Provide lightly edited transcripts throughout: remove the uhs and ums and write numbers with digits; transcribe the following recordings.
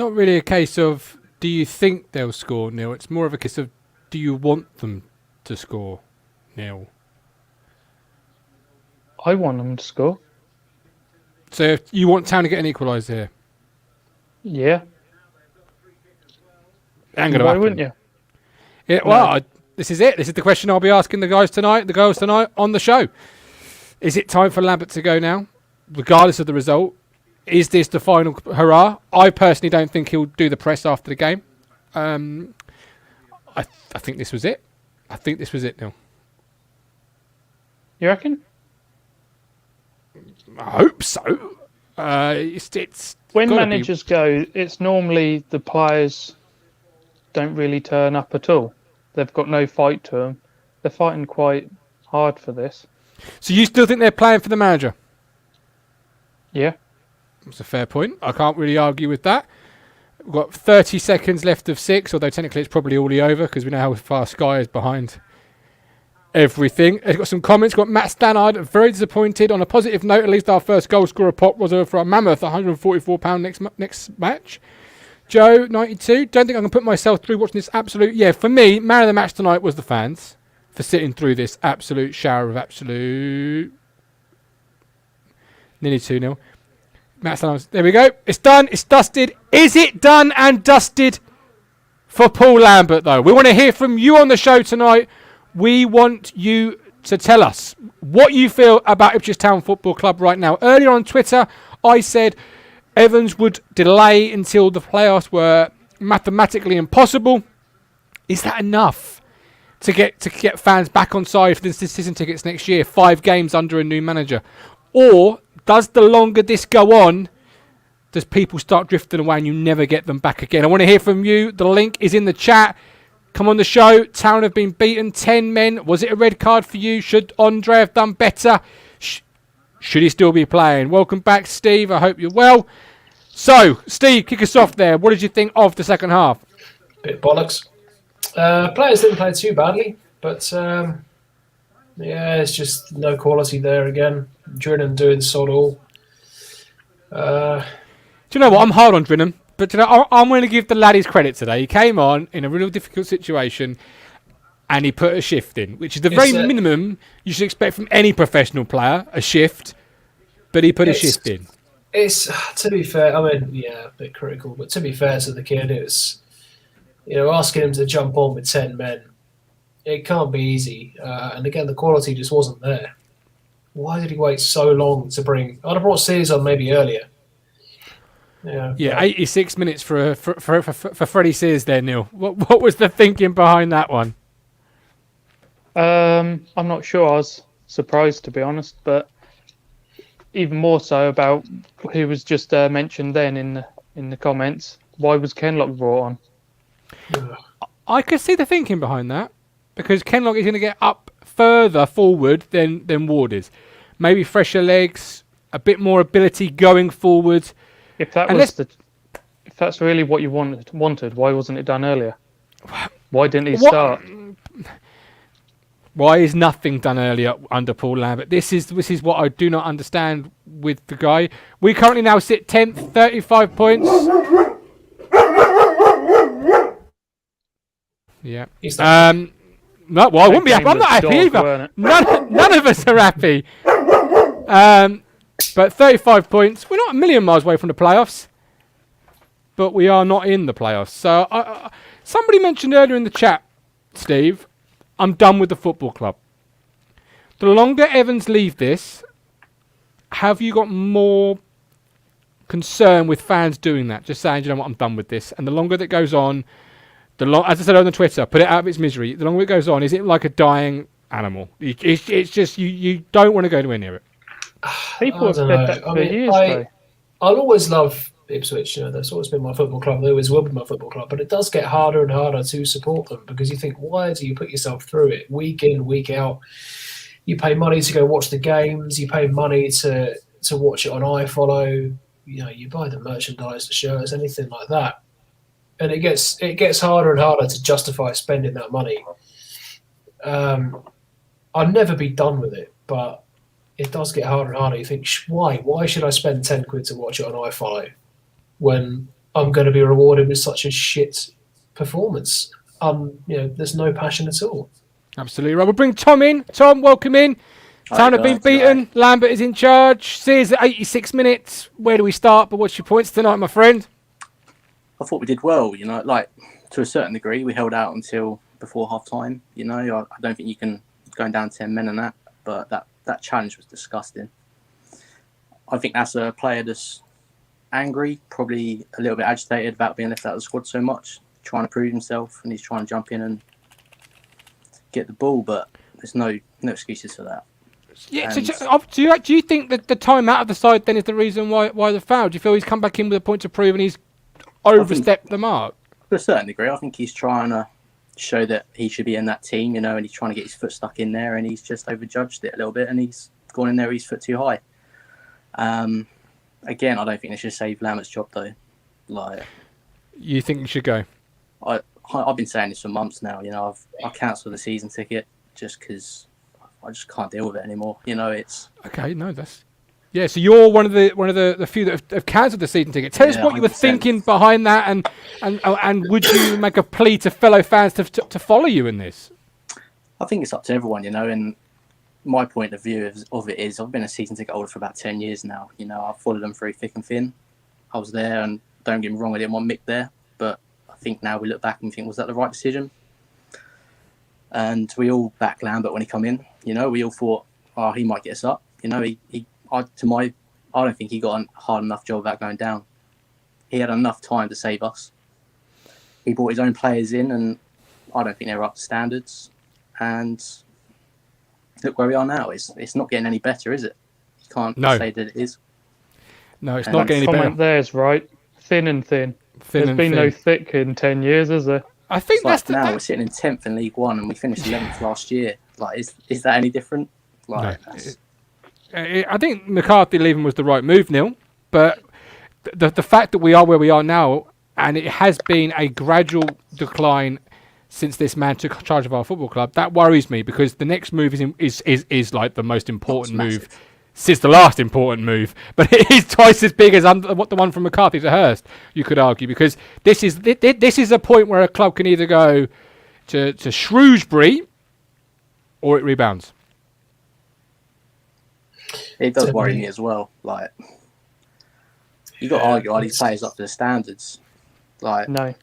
not really a case of do you think they'll score, Neil. It's more of a case of do you want them to score, Neil. I want them to score. So if you want Town to get an equaliser here? Yeah. Ain't gonna Why happen. wouldn't you? Yeah, well, this is it. This is the question I'll be asking the girls tonight on the show. Is it time for Lambert to go now, regardless of the result? Is this the final hurrah? I personally don't think he'll do the press after the game. I think this was it. I think this was it, Neil. You reckon? I hope so. It's when managers go, it's normally the players don't really turn up at all. They've got no fight to them. They're fighting quite hard for this. So you still think they're playing for the manager? Yeah. That's a fair point. I can't really argue with that. We've got 30 seconds left of 6, although technically it's probably already over because we know how far Sky is behind everything. I've got some comments. Got Matt Stannard, very disappointed. On a positive note, at least our first goal scorer pot was over for a mammoth £144 next match. Joe, 92. Don't think I can put myself through watching this absolute... Yeah, for me, man of the match tonight was the fans for sitting through this absolute shower of absolute... Nearly 2-0. Matt Stannard, there we go. It's done. It's dusted. Is it done and dusted for Paul Lambert, though? We want to hear from you on the show tonight. We want you to tell us what you feel about Ipswich Town Football Club right now. Earlier on Twitter, I said Evans would delay until the playoffs were mathematically impossible. Is that enough to get fans back on side for the season tickets next year? 5 games under a new manager. Or does the longer this go on, does people start drifting away and you never get them back again? I want to hear from you. The link is in the chat. Come on the show. Town have been beaten. 10 men. Was it a red card for you? Should Andre have done better? Should he still be playing? Welcome back, Steve. I hope you're well. So, Steve, kick us off there. What did you think of the second half? Bit bollocks. Players didn't play too badly, but yeah, it's just no quality there again. Drinnan doing sod all. Do you know what? I'm hard on Drinnan, but you know, I'm going to give the lad his credit today. He came on in a real difficult situation and he put a shift in, which is the very minimum you should expect from any professional player, a shift, but he put a shift in. It's, to be fair, I mean, yeah, a bit critical, but to be fair to the kid, it was, you know, asking him to jump on with 10 men, it can't be easy. And again, the quality just wasn't there. Why did he wait so long to bring... I'd have brought Sears on maybe earlier. Yeah, 86 minutes for Freddie Sears there, Neil. What was the thinking behind that one? I'm not sure. I was surprised, to be honest, but even more so about who was just mentioned then in the comments. Why was Kenlock brought on? I could see the thinking behind that because Kenlock is going to get up further forward than Ward is. Maybe fresher legs, a bit more ability going forward. If that's really what you wanted, why wasn't it done earlier? Why didn't he start? Why is nothing done earlier under Paul Lambert? This is what I do not understand with the guy. We currently now sit 10th, 35 points. Yeah. No, well, I wouldn't be happy. I'm not happy either. None of us are happy. But 35 points. We're not a million miles away from the playoffs, but we are not in the playoffs. So somebody mentioned earlier in the chat, Steve, I'm done with the football club. The longer Evans leave this, have you got more concern with fans doing that? Just saying, you know what, I'm done with this. And the longer that goes on, as I said on the Twitter, put it out of its misery. The longer it goes on, is it like a dying animal? It's just you don't want to go anywhere near it. People have said that for years, though. I'll always love Ipswich. You know, that's always been my football club. They always will be my football club. But it does get harder and harder to support them because you think, why do you put yourself through it week in, week out? You pay money to go watch the games. You pay money to watch it on iFollow. You know, you buy the merchandise, the shirts, anything like that. And it gets harder and harder to justify spending that money. I'll never be done with it, but it does get harder and harder. You think, why? Why should I spend 10 quid to watch it on iFollow when I'm going to be rewarded with such a shit performance. There's no passion at all. Absolutely right. We'll bring Tom in. Tom, welcome in. Town have been beaten. Lambert is in charge. Sears at 86 minutes. Where do we start? But what's your points tonight, my friend? I thought we did well, like to a certain degree. We held out until before half time. I don't think you can go down 10 men and that, but that challenge was disgusting. I think that's a player that's angry, probably a little bit agitated about being left out of the squad so much, trying to prove himself, and he's trying to jump in and get the ball, but there's no excuses for that. Yeah. Do you think that the time out of the side then is the reason why the foul? Do you feel he's come back in with a point to prove and he's overstepped the mark? To a certain degree, I think he's trying to show that he should be in that team, and he's trying to get his foot stuck in there, and he's just overjudged it a little bit, and he's gone in there with his foot too high. Again, I don't think they should save Lambert's job though. You think he should go? I've been saying this for months now. I cancelled the season ticket just because I just can't deal with it anymore. It's okay. No, that's So you're one of the few that have cancelled the season ticket. Tell us what 100%. You were thinking behind that, and would you make a plea to fellow fans to follow you in this? I think it's up to everyone, and my point of view of it is I've been a season ticket holder for about 10 years now. I've followed them through thick and thin. I was there, and don't get me wrong, I didn't want Mick there, but I think now we look back and think, was that the right decision? And we all backed Lambert when he come in. We all thought, he might get us up. I don't think he got a hard enough job about going down. He had enough time to save us. He brought his own players in, and I don't think they were up to standards. And look where we are now. It's not getting any better, is it? You can't say that it is. No, it's not getting any better. Comment there is right. Thin and thin. There's been no thick in 10 years, has there? I think that's now we're sitting in 10th in League One, and we finished 11th last year. Is that any different? No. I think McCarthy leaving was the right move, Neil. But the fact that we are where we are now, and it has been a gradual decline since this man took charge of our football club, that worries me, because the next move is like the most important move since the last important move. But it is twice as big as the one from McCarthy to Hurst, you could argue, because this is a point where a club can either go to Shrewsbury or it rebounds. It does worry me as well. You got to argue, are these players up to the standards? No.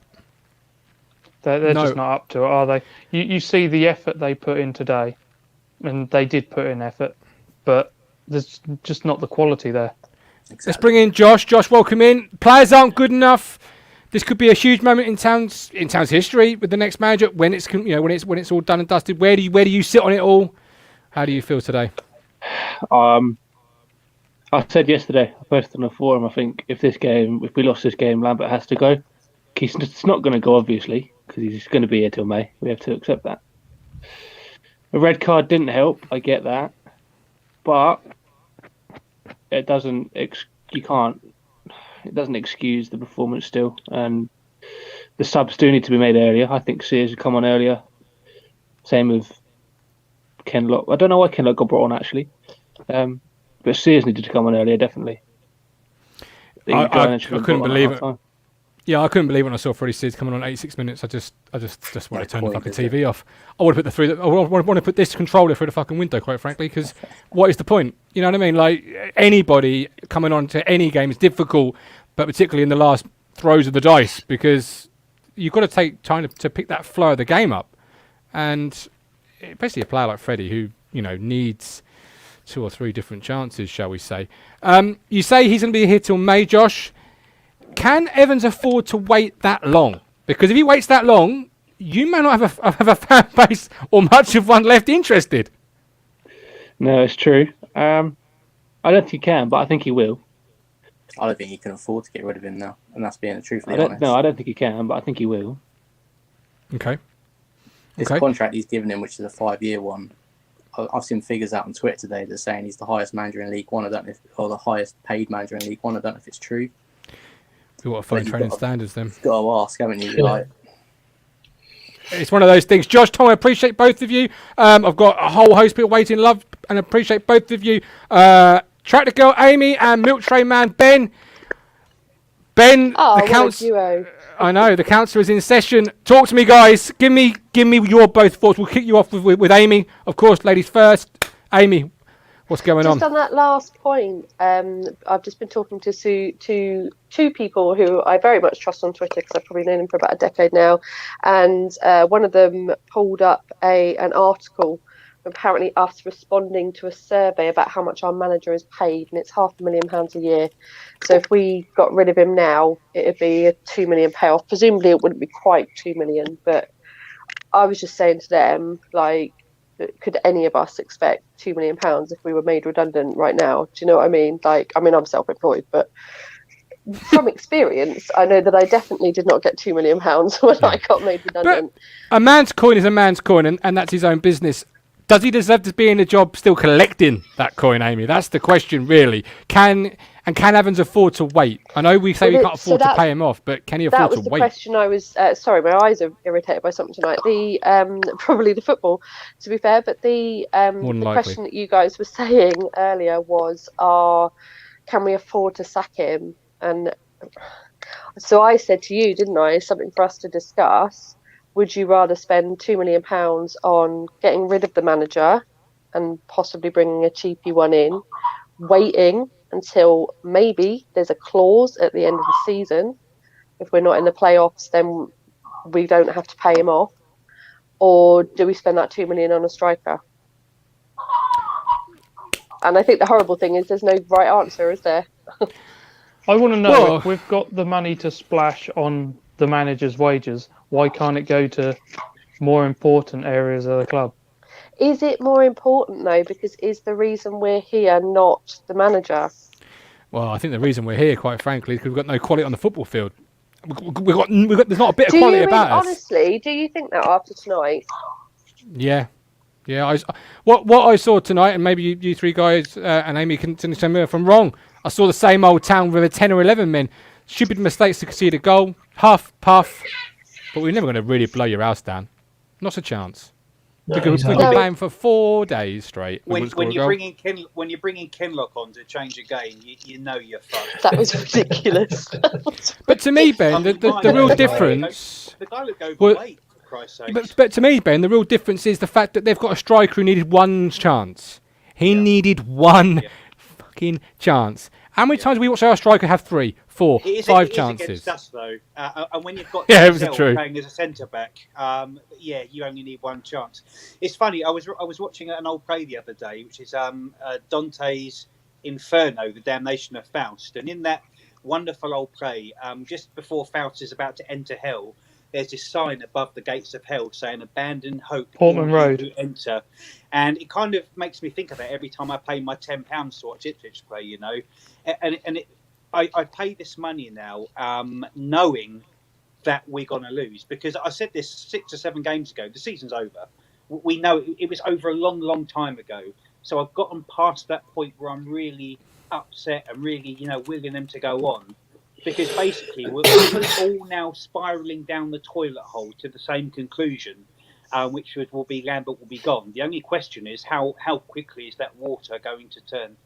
They're just not up to it, are they? You see the effort they put in today, and they did put in effort, but there's just not the quality there. Exactly. Let's bring in Josh. Josh, welcome in. Players aren't good enough. This could be a huge moment in town's history with the next manager when it's all done and dusted. Where do you sit on it all? How do you feel today? I said yesterday, I posted on the forum, I think if we lost this game, Lambert has to go. It's not going to go, obviously, because he's going to be here till May. We have to accept that. A red card didn't help, I get that. But it doesn't excuse the performance still. And the subs do need to be made earlier. I think Sears would come on earlier. Same with Kenlock. I don't know why Kenlock got brought on, actually. But Sears needed to come on earlier, definitely. I couldn't believe it. Yeah, I couldn't believe when I saw Freddie Sears coming on 86 minutes. I just want to turn the fucking TV off. I want to put this controller through the fucking window, quite frankly, because what is the point? You know what I mean? Like, anybody coming on to any game is difficult, but particularly in the last throws of the dice, because you've got to take time to pick that flow of the game up. And basically a player like Freddie, who needs 2 or 3 different chances, shall we say. You say he's going to be here till May, Josh. Can Evans afford to wait that long? Because if he waits that long, you may not have a fan base or much of one left interested. No, it's true. I don't think he can, but I think he will. I don't think he can afford to get rid of him now, and that's being truthfully honest. No, I don't think he can, but I think he will. Okay. This contract he's given him, which is a 5-year one, I've seen figures out on Twitter today that are saying he's the highest manager in League One. Or the highest paid manager in League One. I don't know if it's true. You've got to find training standards then. You've got to ask, haven't you? Yeah. It's one of those things. Josh, Tom, I appreciate both of you. I've got a whole host of people waiting, love, and appreciate both of you. Tractor Girl Amy and Milk Tray Man Ben. Ben, Oh, the what a council. duo. I know the council is in session. Talk to me, guys. Give me your both thoughts. We'll kick you off with Amy, of course. Ladies first. Amy, what's going on? Just on that last point, I've just been talking to two people who I very much trust on Twitter because I've probably known them for about a decade now, and one of them pulled up an article, apparently us responding to a survey about how much our manager is paid, and it's £500,000 a year. So if we got rid of him now, it'd be a £2 million payoff. Presumably it wouldn't be quite 2 million, but I was just saying to them, like, could any of us expect £2 million if we were made redundant right now? Do you know what I mean? Like, I mean, I'm self-employed, but from experience, I know that I definitely did not get £2 million when I got made redundant. But a man's coin is a man's coin, and that's his own business. Does he deserve to be in a job still collecting that coin, Amy? That's the question, really. Can Evans afford to wait? I know we say we can't afford to pay him off, but can he afford to wait? That was the question I was... sorry, my eyes are irritated by something tonight. Probably the football, to be fair, but the question that you guys were saying earlier was, can we afford to sack him? And so I said to you, didn't I, something for us to discuss. Would you rather spend £2 million on getting rid of the manager and possibly bringing a cheapy one in, waiting until maybe there's a clause at the end of the season? If we're not in the playoffs, then we don't have to pay him off. Or do we spend that £2 million on a striker? And I think the horrible thing is there's no right answer, is there? I want to know, if we've got the money to splash on the manager's wages, why can't it go to more important areas of the club? Is it more important, though, because is the reason we're here not the manager? Well, I think the reason we're here, quite frankly, is because we've got no quality on the football field. There's not a bit of quality about us. Honestly, do you think that after tonight? Yeah. What I saw tonight, and maybe you three guys and Amy can tell me if I'm wrong, I saw the same old Town with 10 or 11 men. Stupid mistakes to concede a goal. Huff, puff. But we're never going to really blow your house down. Not a chance. No, because we've been playing for 4 days straight. When you're bringing Kinlock on to change a game, you know you're fucked. That was ridiculous. But to me, Ben, the real difference... The guy looked overweight, for Christ's sake. But to me, Ben, the real difference is the fact that they've got a striker who needed one chance. He needed one fucking chance. How many times we watch our striker have 3, 4, 5 chances? Against us, though. And when you've got it was true. playing as a centre back, you only need one chance. It's funny. I was watching an old play the other day, which is Dante's Inferno, the Damnation of Faust, and in that wonderful old play, just before Faust is about to enter hell, there's this sign above the gates of hell saying "Abandon hope, Portman Road to enter," and it kind of makes me think of that every time I pay my £10 to watch Ipswich play. You know, I pay this money now, knowing that we're going to lose, because I said this 6 or 7 games ago. The season's over. We know it was over a long, long time ago. So I've gotten past that point where I'm really upset and really, willing them to go on. Because basically, we're all now spiralling down the toilet hole to the same conclusion, which will be Lambert will be gone. The only question is how quickly is that water going to turn?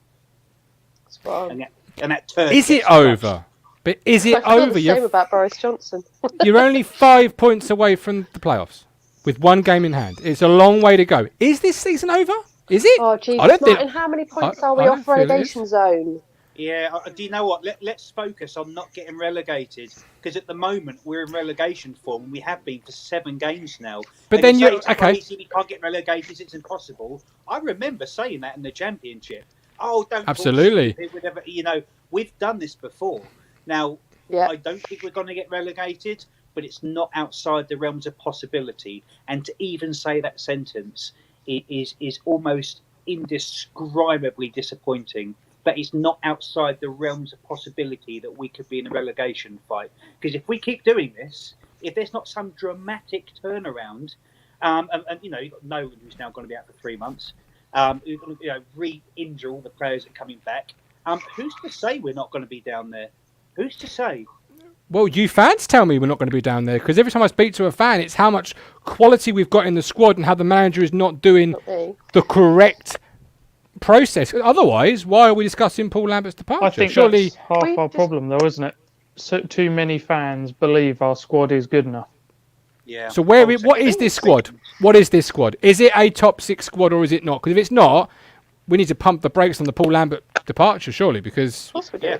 And that turn. Is it over? But is it over? The same about Boris Johnson. You're only 5 points away from the playoffs with 1 game in hand. It's a long way to go. Is this season over? Is it? Oh, geez, Martin, how many points are we off relegation zone? Yeah, do you know what? Let's focus on not getting relegated, because at the moment we're in relegation form and we have been for 7 games now. But then you're okay. Crazy, we can't get relegated. It's impossible. I remember saying that in the Championship. Oh, don't absolutely. Whatever, we've done this before. Now, I don't think we're going to get relegated, but it's not outside the realms of possibility. And to even say that sentence is almost indescribably disappointing. That it's not outside the realms of possibility that we could be in a relegation fight. Because if we keep doing this, if there's not some dramatic turnaround, and you've got Nolan, who's now going to be out for 3 months, re-injure all the players that are coming back, who's to say we're not going to be down there? Who's to say? Well, you fans tell me we're not going to be down there, because every time I speak to a fan, it's how much quality we've got in the squad and how the manager is not doing the correct process. Otherwise, why are we discussing Paul Lambert's departure? I think that's half our problem, though, isn't it? too many fans believe our squad is good enough. Yeah. So what is this squad? What is this squad? Is it a top 6 squad or is it not? Because if it's not, we need to pump the brakes on the Paul Lambert departure, surely, because Of course we do. Yeah.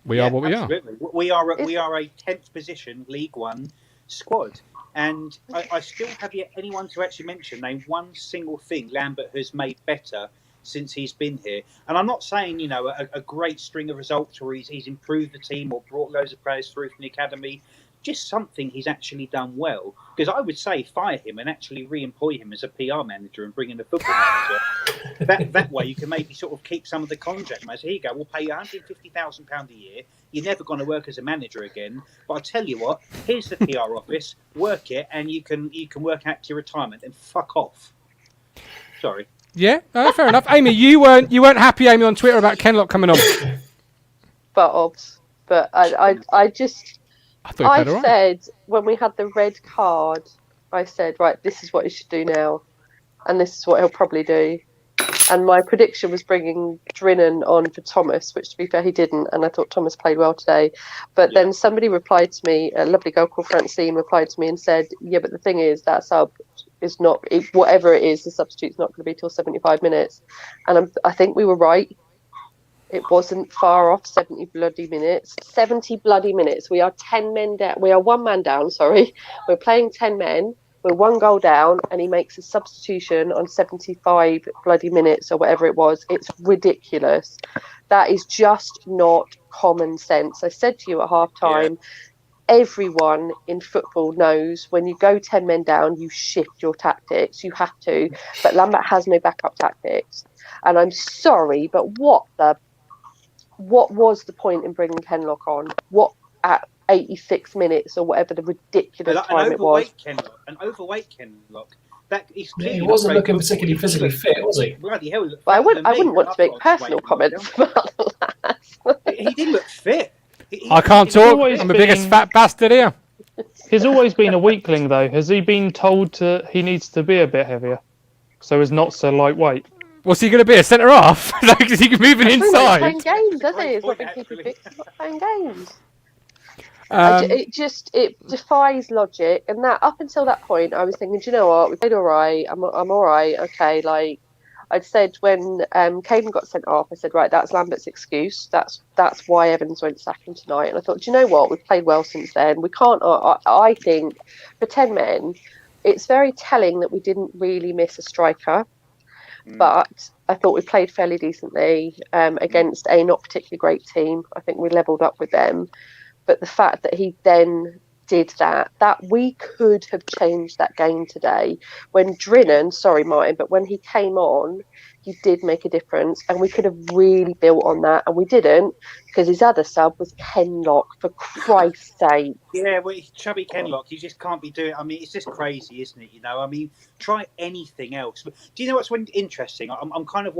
we are what we are. Absolutely. We are a 10th position League One squad. And I still have yet anyone to actually name one single thing Lambert has made better since he's been here. And I'm not saying, a great string of results or he's improved the team or brought loads of players through from the academy. Just something he's actually done well. Because I would say fire him and actually re-employ him as a PR manager and bring in a football manager. that way you can maybe sort of keep some of the contract money. So here you go, we'll pay you £150,000 a year. You're never going to work as a manager again. But I tell you what, here's the PR office, work it, and you can work out to your retirement and fuck off. Sorry. Yeah, fair enough. Amy, you weren't happy, Amy, on Twitter about Kenlock coming on. But I just... I said right. When we had the red card, I said, right, this is what he should do now, and this is what he'll probably do. And my prediction was bringing Drinan on for Thomas, which to be fair he didn't, and I thought Thomas played well today. But then somebody replied to me, a lovely girl called Francine replied to me and said, yeah, but the thing is that sub is not, whatever it is, the substitute's not going to be till 75 minutes. And I think we were right. It wasn't far off 70 bloody minutes. 70 bloody minutes. We are 10 men down. We are 1 man down, sorry. We're playing 10 men. We're 1 goal down, and he makes a substitution on 75 bloody minutes or whatever it was. It's ridiculous. That is just not common sense. I said to you at half time, everyone in football knows when you go 10 men down, you shift your tactics. You have to. But Lambert has no backup tactics. And I'm sorry, but what was the point in bringing Kenlock on? What at 86 minutes or whatever the ridiculous time it was? An overweight Kenlock. He wasn't looking particularly physically fit, was he? Bloody hell! I wouldn't want to make personal comments about that. He didn't look fit. I can't talk. I'm the biggest fat bastard here. He's always been a weakling, though. Has he been told he needs to be a bit heavier, so he's not so lightweight? What's he going to be, a centre half? Because he can move it inside. He's not playing games, does he? He's not been keeping fit. He's not playing games. It defies logic, and that up until that point, I was thinking, do you know what? We played all right. I'm all right. Okay, like I'd said when Caden got sent off, I said, right, that's Lambert's excuse. That's why Evans won't sack him tonight. And I thought, do you know what? We've played well since then. We can't. I think for 10 men, it's very telling that we didn't really miss a striker. But I thought we played fairly decently against a not particularly great team. I think we levelled up with them. But the fact that he then did that we could have changed that game today. When Drinan, sorry Martin, but when he came on, he did make a difference, and we could have really built on that, and we didn't, because his other sub was Kenlock, for Christ's sake. Yeah, well, chubby Kenlock, you just can't be doing. I mean, it's just crazy, isn't it? I mean, try anything else. But do you know what's interesting? I'm kind of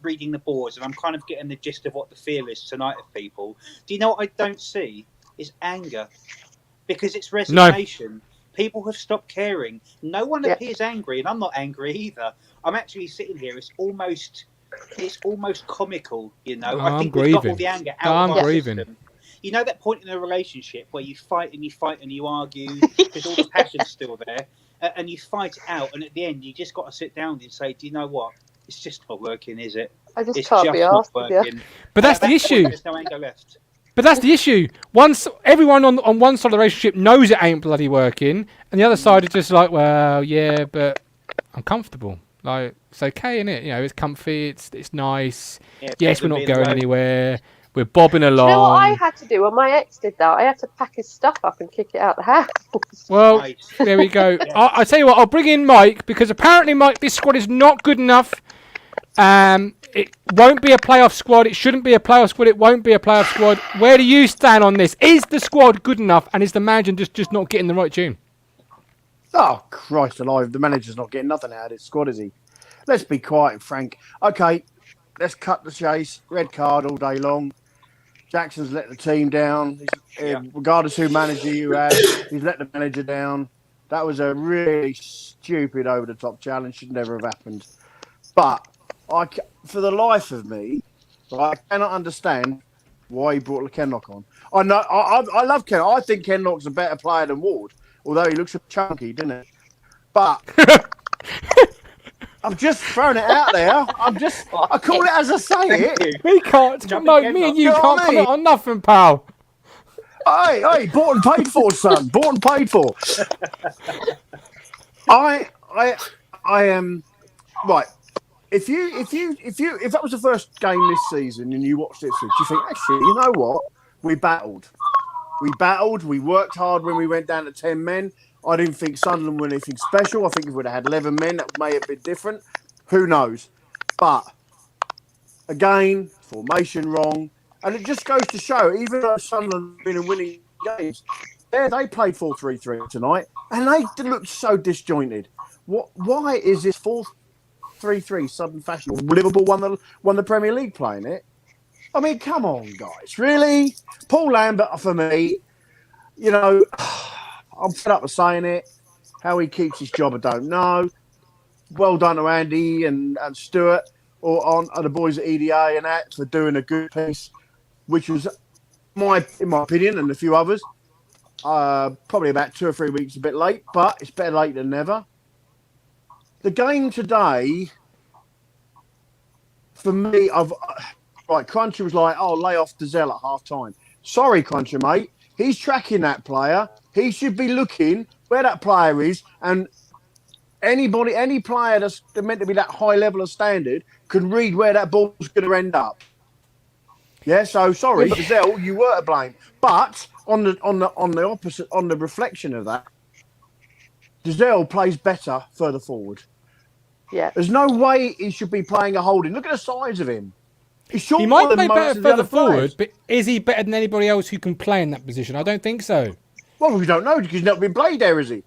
reading the boards, and I'm kind of getting the gist of what the feel is tonight of people. Do you know what I don't see? Is anger, because it's resignation. No. People have stopped caring. No one appears angry, and I'm not angry either. I'm actually sitting here. It's almost comical, I think we've got all the anger out of our system. You know that point in a relationship where you fight and you argue because all the passion's still there, and you fight it out, and at the end you just got to sit down and say, do you know what? It's just not working, is it? It's can't be asked. But that's the issue. There's no anger left. But that's the issue. Once everyone on one side of the relationship knows it ain't bloody working, and the other side is just like, well, yeah, but I'm comfortable. Like, it's okay, innit? It's comfy, it's nice. Yeah, yes, we're not going anywhere. We're bobbing along. Do you know what I had to do when my ex did that? I had to pack his stuff up and kick it out the house. Well, there we go. I'll tell you what, I'll bring in Mike, because apparently, Mike, this squad is not good enough. It won't be a playoff squad. It shouldn't be a playoff squad. It won't be a playoff squad. Where do you stand on this? Is the squad good enough, and is the manager just not getting the right tune? Oh, Christ alive. The manager's not getting nothing out of his squad, is he? Let's be quiet and frank. Okay, let's cut the chase. Red card all day long. Jackson's let the team down. Regardless who manager you had, he's let the manager down. That was a really stupid, over-the-top challenge. Should never have happened. But for the life of me, I cannot understand why he brought Kenlock on. I know. I love Ken. I think Kenlock's a better player than Ward, although he looks a chunky, doesn't he? But I'm just throwing it out there. I call it as I say it. We can't. No, me and you can't comment on nothing, pal. Hey, bought and paid for, son. Bought and paid for. I am right. If that was the first game this season and you watched it, you think actually, you know what? We battled. We worked hard when we went down to 10 men. I didn't think Sunderland were anything special. I think if we'd have had 11 men, that may have been different. Who knows? But again, formation wrong. And it just goes to show, even though Sunderland have been winning games, they played 4-3-3 tonight, and they looked so disjointed. Why is this 4-3-3 sudden fashion? Liverpool won the Premier League playing it. I mean, come on, guys, really? Paul Lambert, for me, you know, I'm fed up with saying it. How he keeps his job, I don't know. Well done to Andy and Stuart or the boys at EDA and that for doing a good piece, which was, in my opinion, and a few others, probably about 2 or 3 weeks a bit late, but it's better late than never. The game today, for me, Cruncher was like, lay off Dazelle at half time. Sorry, Cruncher, mate. He's tracking that player. He should be looking where that player is, and any player that's meant to be that high level of standard can read where that ball's going to end up. Yeah, so sorry, Dazelle, you were to blame. But on the opposite, on the reflection of that, Dazelle plays better further forward. Yeah. There's no way he should be playing a holding. Look at the size of him. He might play better further forward, but is he better than anybody else who can play in that position? I don't think so. Well, we don't know because he's not been played there, is he?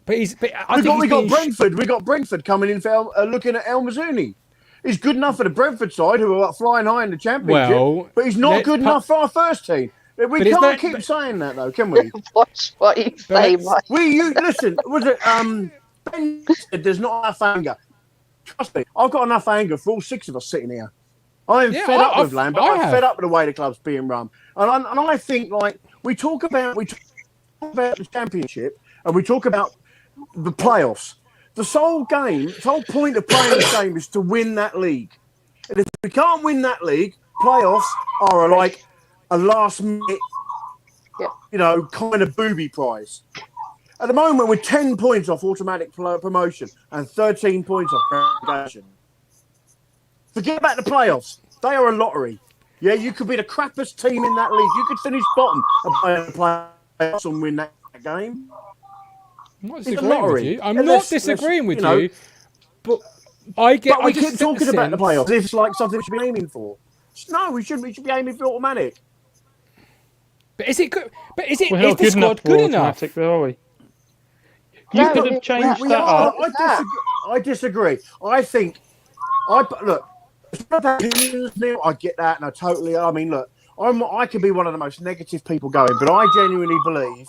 But we got Brentford. We got Brentford coming in for looking at El Mazzuni. He's good enough for the Brentford side, who are flying high in the Championship. But he's not good enough for our first team. We can't keep saying that, though, can we? Watch what you say, Mike. Listen, was it Ben said there's not enough anger. Trust me, I've got enough anger for all 6 of us sitting here. I'm fed up with Lambert. I'm fed up with the way the club's being run. And I think, like, we talk about the Championship and we talk about the playoffs. The sole point of playing the game is to win that league. And if we can't win that league, playoffs are like a last minute, kind of booby prize. At the moment, we're 10 points off automatic promotion and 13 points off relegation. Forget about the playoffs. They are a lottery. Yeah, you could be the crappiest team in that league. You could finish bottom and play the playoffs and win that game. I'm not disagreeing with you. I'm not disagreeing with you, but I get. But we keep talking about the playoffs. It's like something we should be aiming for. No, we shouldn't. We should be aiming for automatic. But is it good? But is the squad good enough? Are we? You could have changed that up. I disagree. I think. Look. It's not about opinions, Neil. I get that, and I mean, look. I could be one of the most negative people going, but I genuinely believe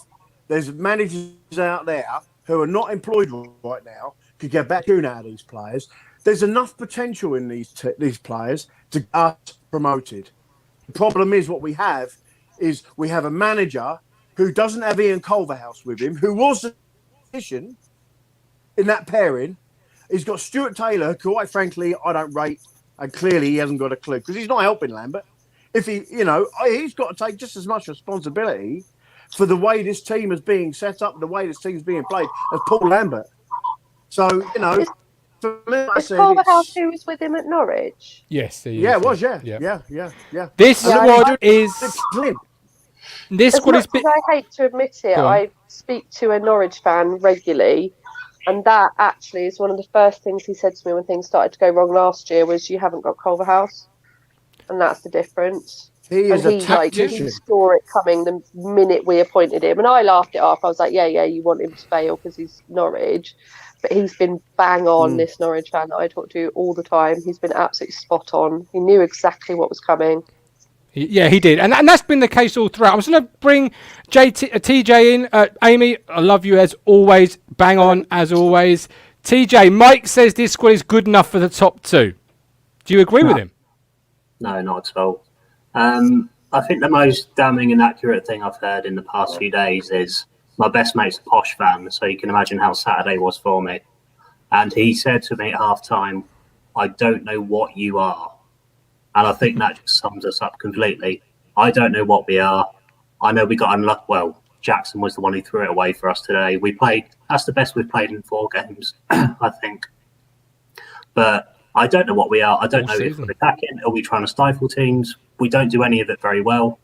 there's managers out there who are not employed right now could get back soon out of these players. There's enough potential in these players to get us promoted. The problem is what we have is we have a manager who doesn't have Ian Culverhouse with him, who was the position in that pairing. He's got Stuart Taylor, who, quite frankly, I don't rate, and clearly he hasn't got a clue because he's not helping Lambert. If he's got to take just as much responsibility for the way this team is being set up, the way this team is being played, as Paul Lambert. So, for me, is Culverhouse who was with him at Norwich? Yes, he is. Yeah, it was, yeah. This squad is... This squad is... I hate to admit it, I speak to a Norwich fan regularly, and that actually is one of the first things he said to me when things started to go wrong last year was, you haven't got Culverhouse. And that's the difference. He is a tactician. He saw it coming the minute we appointed him. And I laughed it off. I was like, yeah, you want him to fail because he's Norwich. But he's been bang on, this Norwich fan that I talk to all the time. He's been absolutely spot on. He knew exactly what was coming. Yeah, he did. And that's been the case all throughout. I'm just going to bring TJ in. Amy, I love you as always. Bang on, as always. TJ, Mike says this squad is good enough for the top 2. Do you agree with him? No, not at all. I think the most damning and accurate thing I've heard in the past few days is my best mate's a Posh fan, so you can imagine how Saturday was for me. And he said to me at half time, "I don't know what you are." And I think that just sums us up completely. I don't know what we are. I know we got unlucky. Well, Jackson was the one who threw it away for us today. That's the best we've played in 4 games, I think. But I don't know what we are. I don't know if we're attacking. Are we trying to stifle teams? We don't do any of it very well.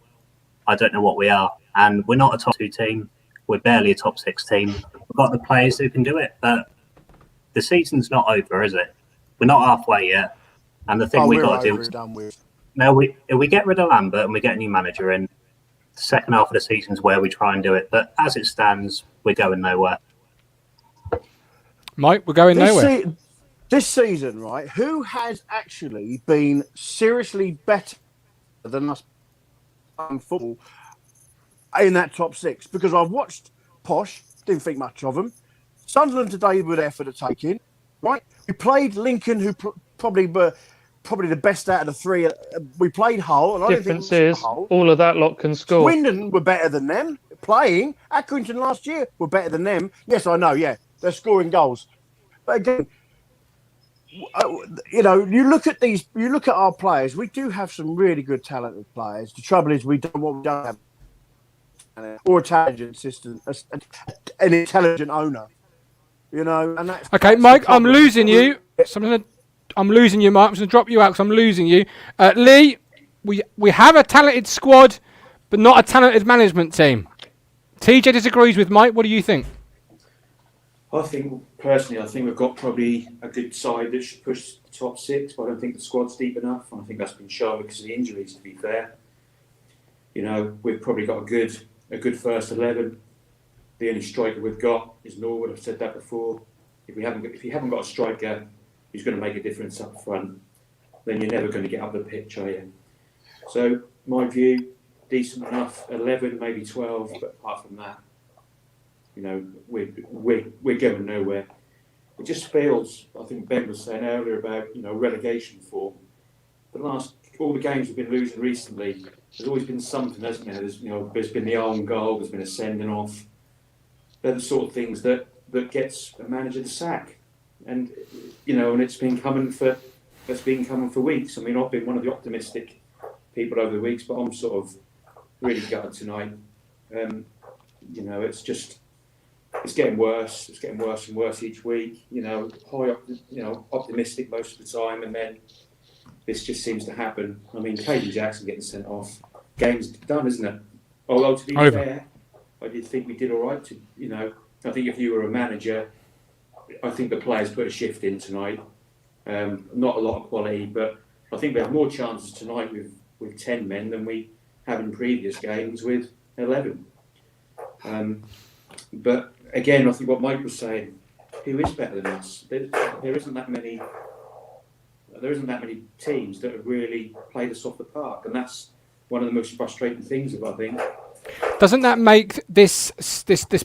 I don't know what we are. And we're not a top 2 team. We're barely a top 6 team. We've got the players who can do it. But the season's not over, is it? We're not halfway yet. And the thing we got to do is... Now, if we get rid of Lambert and we get a new manager in, the second half of the season's where we try and do it. But as it stands, we're going nowhere. Mike, we're going nowhere. This season, right, who has actually been seriously better than us in football in that top 6? Because I've watched Posh, didn't think much of them. Sunderland today were there for the taking, right? We played Lincoln, who probably were the best out of the 3. We played Hull, and I didn't think it was Hull. All of that lot can score. Swindon were better than them playing. Accrington last year were better than them. Yes, I know. Yeah, they're scoring goals, but again, you look at our players. We do have some really good, talented players. The trouble is, we don't have or a talented assistant, an intelligent owner. And that's okay, Mike. I'm losing you. I'm losing you, Mike. I'm just going to drop you out because I'm losing you. Lee, we have a talented squad, but not a talented management team. TJ disagrees with Mike. What do you think? I think we've got probably a good side that should push the top 6, but I don't think the squad's deep enough. And I think that's been shown because of the injuries, to be fair. We've probably got a good first 11. The only striker we've got is Norwood. I've said that before. If you haven't got a striker who's going to make a difference up front, then you're never going to get up the pitch, are you? So my view, decent enough 11, maybe 12, but apart from that, we're going nowhere. It just feels. I think Ben was saying earlier about relegation form. All the games we've been losing recently, there's always been something, hasn't there? There's been the own goal, there's been a sending off. They're the sort of things that gets a manager the sack, and and it's been coming for weeks. I mean, I've been one of the optimistic people over the weeks, but I'm sort of really gutted tonight. It's getting worse. It's getting worse and worse each week. Optimistic most of the time, and then this just seems to happen. I mean, Caden Jackson getting sent off, game's done, isn't it? Although to be fair, I did think we did all right. I think if you were a manager, I think the players put a shift in tonight. Not a lot of quality, but I think we have more chances tonight with 10 men than we have in previous games with 11. But again, I think what Mike was saying, who is better than us? There isn't that many teams that have really played us off the park, and that's one of the most frustrating things I think. Doesn't that make this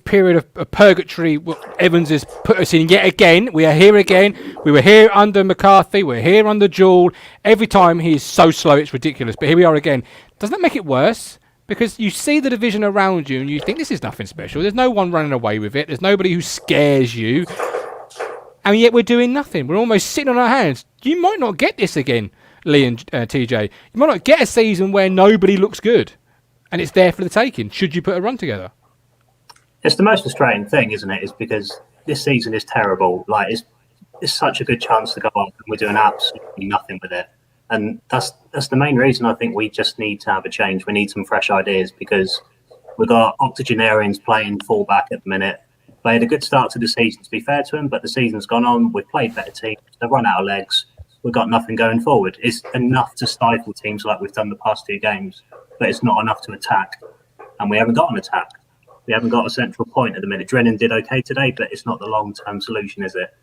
period of purgatory what Evans has put us in yet again? We are here again. We were here under McCarthy. We're here under Jewell. Every time he is so slow, it's ridiculous. But here we are again. Doesn't that make it worse? Because you see the division around you and you think this is nothing special. There's no one running away with it. There's nobody who scares you. And yet we're doing nothing. We're almost sitting on our hands. You might not get this again, Lee and TJ. You might not get a season where nobody looks good. And it's there for the taking, should you put a run together. It's the most frustrating thing, isn't it? Is because this season is terrible. Like, it's such a good chance to go up, and we're doing absolutely nothing with it. And that's the main reason I think we just need to have a change. We need some fresh ideas because we've got octogenarians playing fullback at the minute. They had a good start to the season, to be fair to him, but the season's gone on. We've played better teams. They've run out of legs. We've got nothing going forward. It's enough to stifle teams like we've done the past 2 games. But it's not enough to attack, and we haven't got an attack. We haven't got a central point at the minute. Drennan did okay today, but it's not the long-term solution, is it?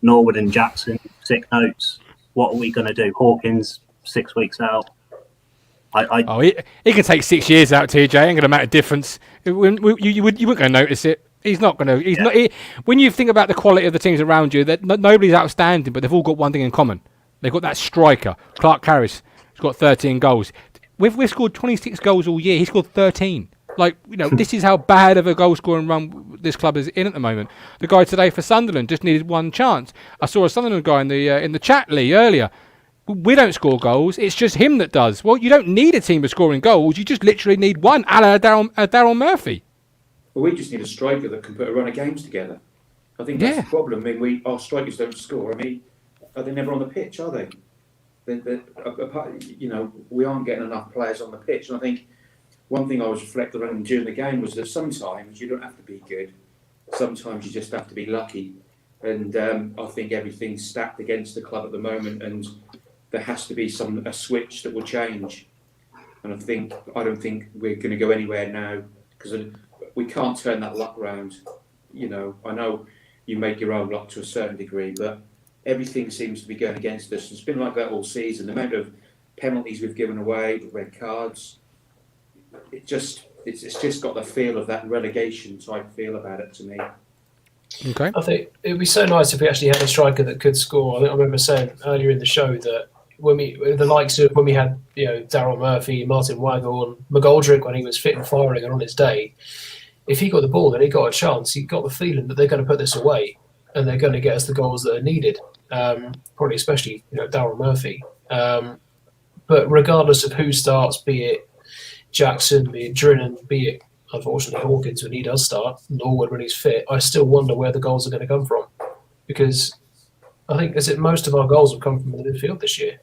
Norwood and Jackson, sick notes. What are we going to do? Hawkins, 6 weeks out. He can take 6 years out, TJ. Ain't going to make a difference. You weren't going to notice it. He's not going to. When you think about the quality of the teams around you, that nobody's outstanding, but they've all got one thing in common. They've got that striker, Clark Harris, who's got 13 goals. We've scored 26 goals all year. He scored 13. Like, this is how bad of a goal scoring run this club is in at the moment. The guy today for Sunderland just needed one chance. I saw a Sunderland guy in the chat, Lee, earlier. We don't score goals. It's just him that does. Well, you don't need a team of scoring goals. You just literally need one, a la Daryl Murphy. Well, we just need a striker that can put a run of games together. I think that's the problem. I mean, our strikers don't score. I mean, are they never on the pitch, are they? We aren't getting enough players on the pitch. And I think one thing I was reflecting on during the game was that sometimes you don't have to be good. Sometimes you just have to be lucky. And I think everything's stacked against the club at the moment, and there has to be a switch that will change. And I don't think we're going to go anywhere now, because we can't turn that luck round. I know you make your own luck to a certain degree, but everything seems to be going against us. It's been like that all season. The amount of penalties we've given away, the red cards, it's just got the feel of that relegation type feel about it to me. Okay. I think it'd be so nice if we actually had a striker that could score. I remember saying earlier in the show that when we had Daryl Murphy, Martin Waghorn, McGoldrick when he was fit and firing and on his day, if he got the ball and he got a chance, he got the feeling that they're going to put this away and they're going to get us the goals that are needed. Probably especially Daryl Murphy. But regardless of who starts, be it Jackson, be it Drinnan, be it unfortunately Hawkins when he does start, Norwood when he's fit, I still wonder where the goals are going to come from, because I think most of our goals have come from the midfield this year.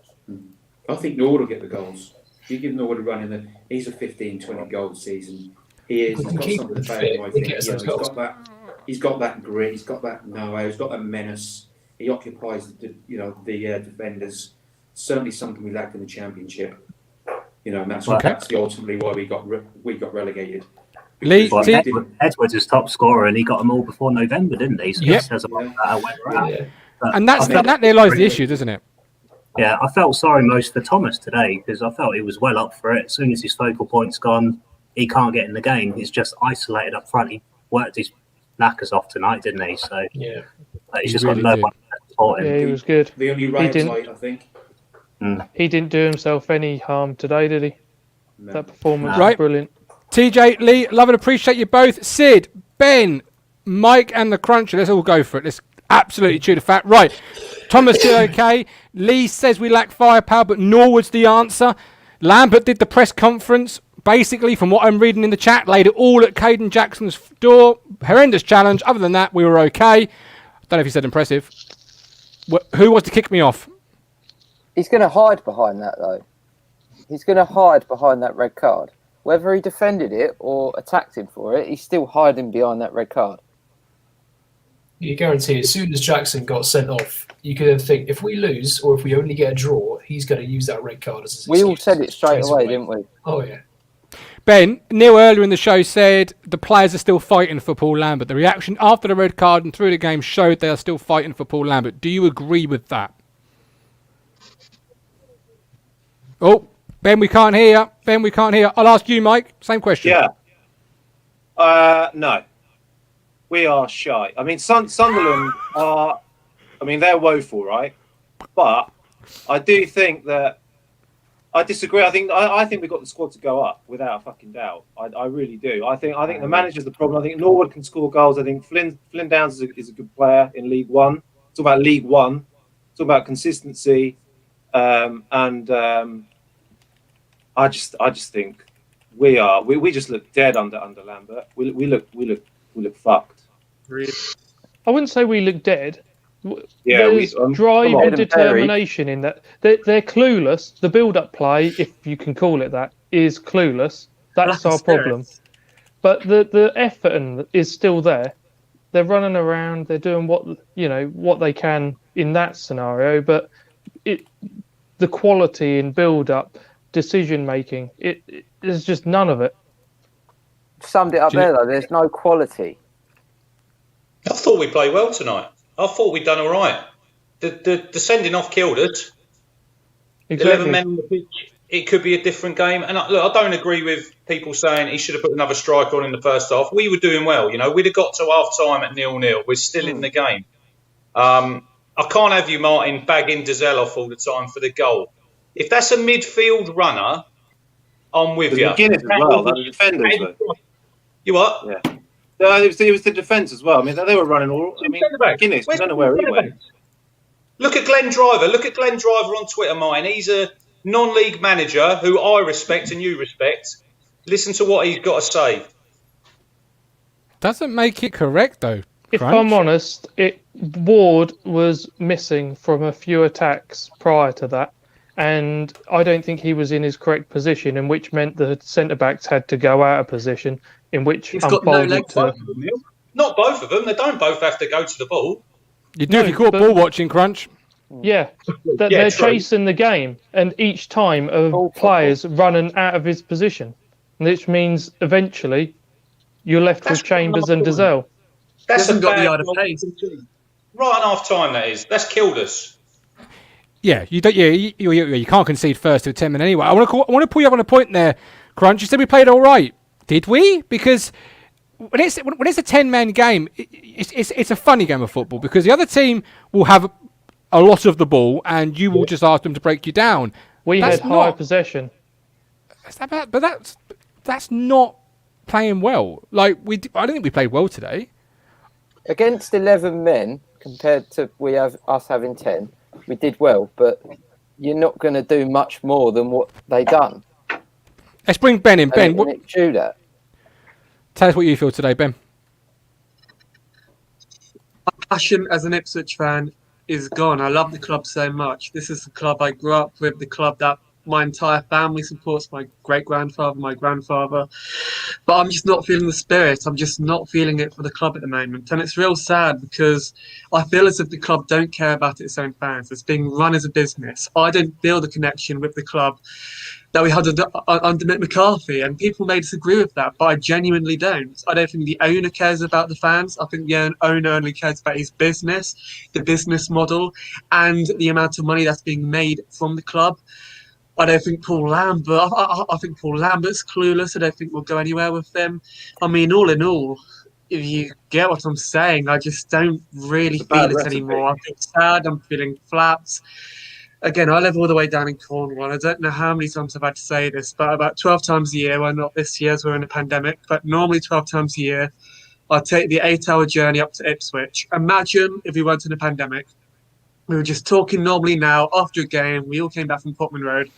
I think Norwood will get the goals. If you give Norwood a run he's a 15-20 goal season. He is. He's got something about him. I think he's got that grit. He's got that know-how. He's got that menace. He occupies the defenders. Certainly something we lacked in the Championship. And that's ultimately why we got relegated. Lee, Edwards is top scorer, and he got them all before November, didn't he? So that says about where we're at. Yeah. And that there lies the issue, doesn't it? Yeah, I felt sorry most for Thomas today, because I felt he was well up for it. As soon as his focal point's gone, he can't get in the game. He's just isolated up front. He worked his knackers off tonight, didn't he? So he's just got no one to support him. Yeah, he was good. The only right light, I think. He didn't do himself any harm today, did he? No. That performance was brilliant. TJ, Lee, love and appreciate you both. Sid, Ben, Mike and the Cruncher, let's all go for it. Let's absolutely chew the fat. Right, Thomas still okay. Lee says we lack firepower, but Norwood's the answer. Lambert did the press conference, basically, from what I'm reading in the chat, laid it all at Caden Jackson's door. Horrendous challenge. Other than that, we were okay. Don't know if he said impressive. Who wants to kick me off? He's going to hide behind that, though. He's going to hide behind that red card. Whether he defended it or attacked him for it, he's still hiding behind that red card. You guarantee as soon as Jackson got sent off, you could think if we lose or if we only get a draw, he's going to use that red card as his excuse. We all said it straight away, didn't we? Oh, yeah. Ben, Neil earlier in the show said the players are still fighting for Paul Lambert. The reaction after the red card and through the game showed they are still fighting for Paul Lambert. Do you agree with that? Oh, Ben, we can't hear you. Ben, we can't hear you. I'll ask you, Mike. Same question. Yeah. No. We are shy. I mean, Sunderland are... I mean, they're woeful, right? But I do think that... I disagree. I think we've got the squad to go up, without a fucking doubt. I really do. I think the manager's the problem. I think Norwood can score goals. I think Flynn Downs is a good player in League One. Talk about League One. Talk about consistency. I just think we just look dead under Lambert. We look fucked. Really? I wouldn't say we look dead. Yeah, there's drive and determination in that. They're clueless. The build-up play, if you can call it that, is clueless. That's our problem. But the effort is still there. They're running around. They're doing what they can in that scenario. But the quality in build-up, decision making, there's just none of it. Summed it up there though. There's no quality. I thought we played well tonight. I thought we'd done all right. The sending off killed us. Exactly. 11 men on the pitch. It could be a different game. And I don't agree with people saying he should have put another striker on in the first half. We were doing well. We'd have got to half time at 0-0. We're still in the game. I can't have you, Martin, bagging Dazelle off all the time for the goal. If that's a midfield runner I'm with The you. McGuinness as well, like the defenders, though. You what? Yeah. It was the defence as well. I mean, they were running all. I mean, McGuinness, I don't know where he went. Look at Glenn Driver. Look at Glenn Driver on Twitter, mine. He's a non-league manager who I respect and you respect. Listen to what he's got to say. Doesn't make it correct, though. If Crunch. I'm honest, Ward was missing from a few attacks prior to that, and I don't think he was in his correct position, and which meant the centre backs had to go out of position, in which He's got no legs. Not both of them. They don't both have to go to the ball. You do if you caught ball watching, Crunch. Yeah, they're chasing the game, and each time of players running out of his position, which means eventually you're left with Chambers and Dazelle. That's a got the bad other pace. Right on half time. That is. That's killed us. Yeah, you don't. Yeah, you can't concede first to 10 men anyway. I want to pull you up on a point there, Crunch. You said we played all right. Did we? Because when it's a 10-man game, it's a funny game of football because the other team will have a lot of the ball and you will just ask them to break you down. We had high possession. But that's not playing well. Like I don't think we played well today. Against 11 men, compared to us having 10, we did well, but you're not going to do much more than what they done. Let's bring Ben in. Ben, tell us what you feel today, Ben. My passion as an Ipswich fan is gone. I love the club so much. This is the club I grew up with, the club that my entire family supports, my great-grandfather, my grandfather. But I'm just not feeling the spirit. I'm just not feeling it for the club at the moment. And it's real sad because I feel as if the club don't care about its own fans. It's being run as a business. I don't feel the connection with the club that we had under Mick McCarthy. And people may disagree with that, but I genuinely don't. I don't think the owner cares about the fans. I think the owner only cares about his business, the business model, and the amount of money that's being made from the club. I don't think Paul Lambert. I think Paul Lambert's clueless. I don't think we'll go anywhere with them. I mean, all in all, if you get what I'm saying, I just don't really feel it anymore. I feel sad. I'm feeling flat. Again, I live all the way down in Cornwall. I don't know how many times I've had to say this, but about 12 times a year. Well, not this year as we're in a pandemic, but normally 12 times a year, I take the 8-hour journey up to Ipswich. Imagine if we weren't in a pandemic. We were just talking normally now after a game. We all came back from Portman Road.